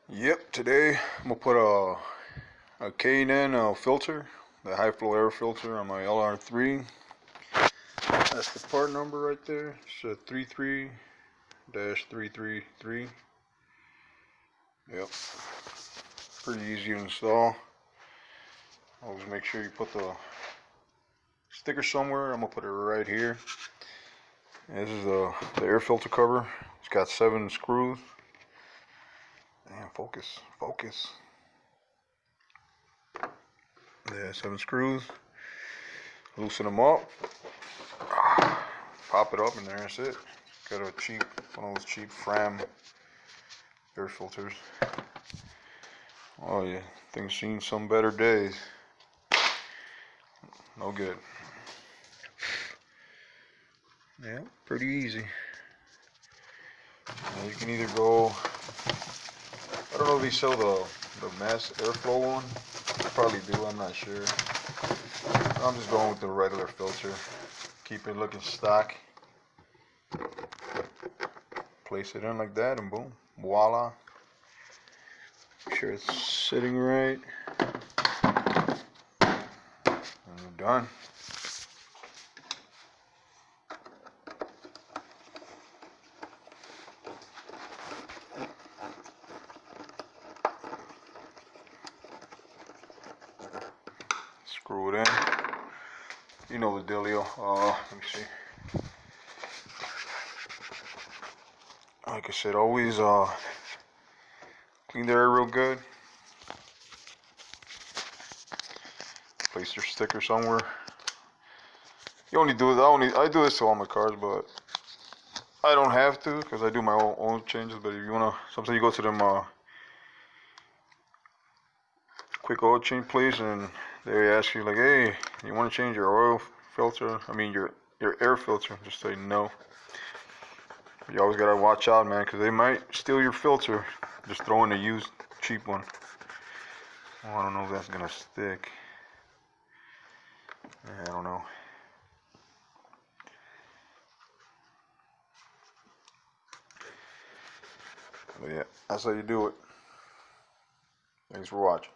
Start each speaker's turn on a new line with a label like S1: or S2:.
S1: Yep, today I'm gonna put a K&N filter, the high flow air filter on my LR3. That's the part number right there. It's a 33-333. Yep, pretty easy to install. Always make sure you put the sticker somewhere. I'm gonna put it right here. And this is the air filter cover. It's got 7 screws. Damn, focus. Yeah, 7 screws. Loosen them up. Pop it up and there's it. Got one of those cheap fram air filters. Oh yeah, things seen some better days. No good. Yeah, pretty easy. You can either go, I don't know if they sell the mass airflow one. They probably do, I'm not sure. I'm just going with the regular filter. Keep it looking stock. Place it in like that and boom, voila. Make sure it's sitting right. And you're done. Screw it in. You know the dealio. Let me see. Like I said, always clean the air real good. Place your sticker somewhere. You only do it. I do this to all my cars, but I don't have to because I do my own changes. But if you wanna, sometimes you go to them quick oil change place and they ask you like, hey, you want to change your oil filter? I mean your air filter. Just say no. You always gotta watch out, man, because they might steal your filter. Just throw in a used cheap one. Oh, I don't know if that's gonna stick. Yeah, I don't know. But yeah, that's how you do it. Thanks for watching.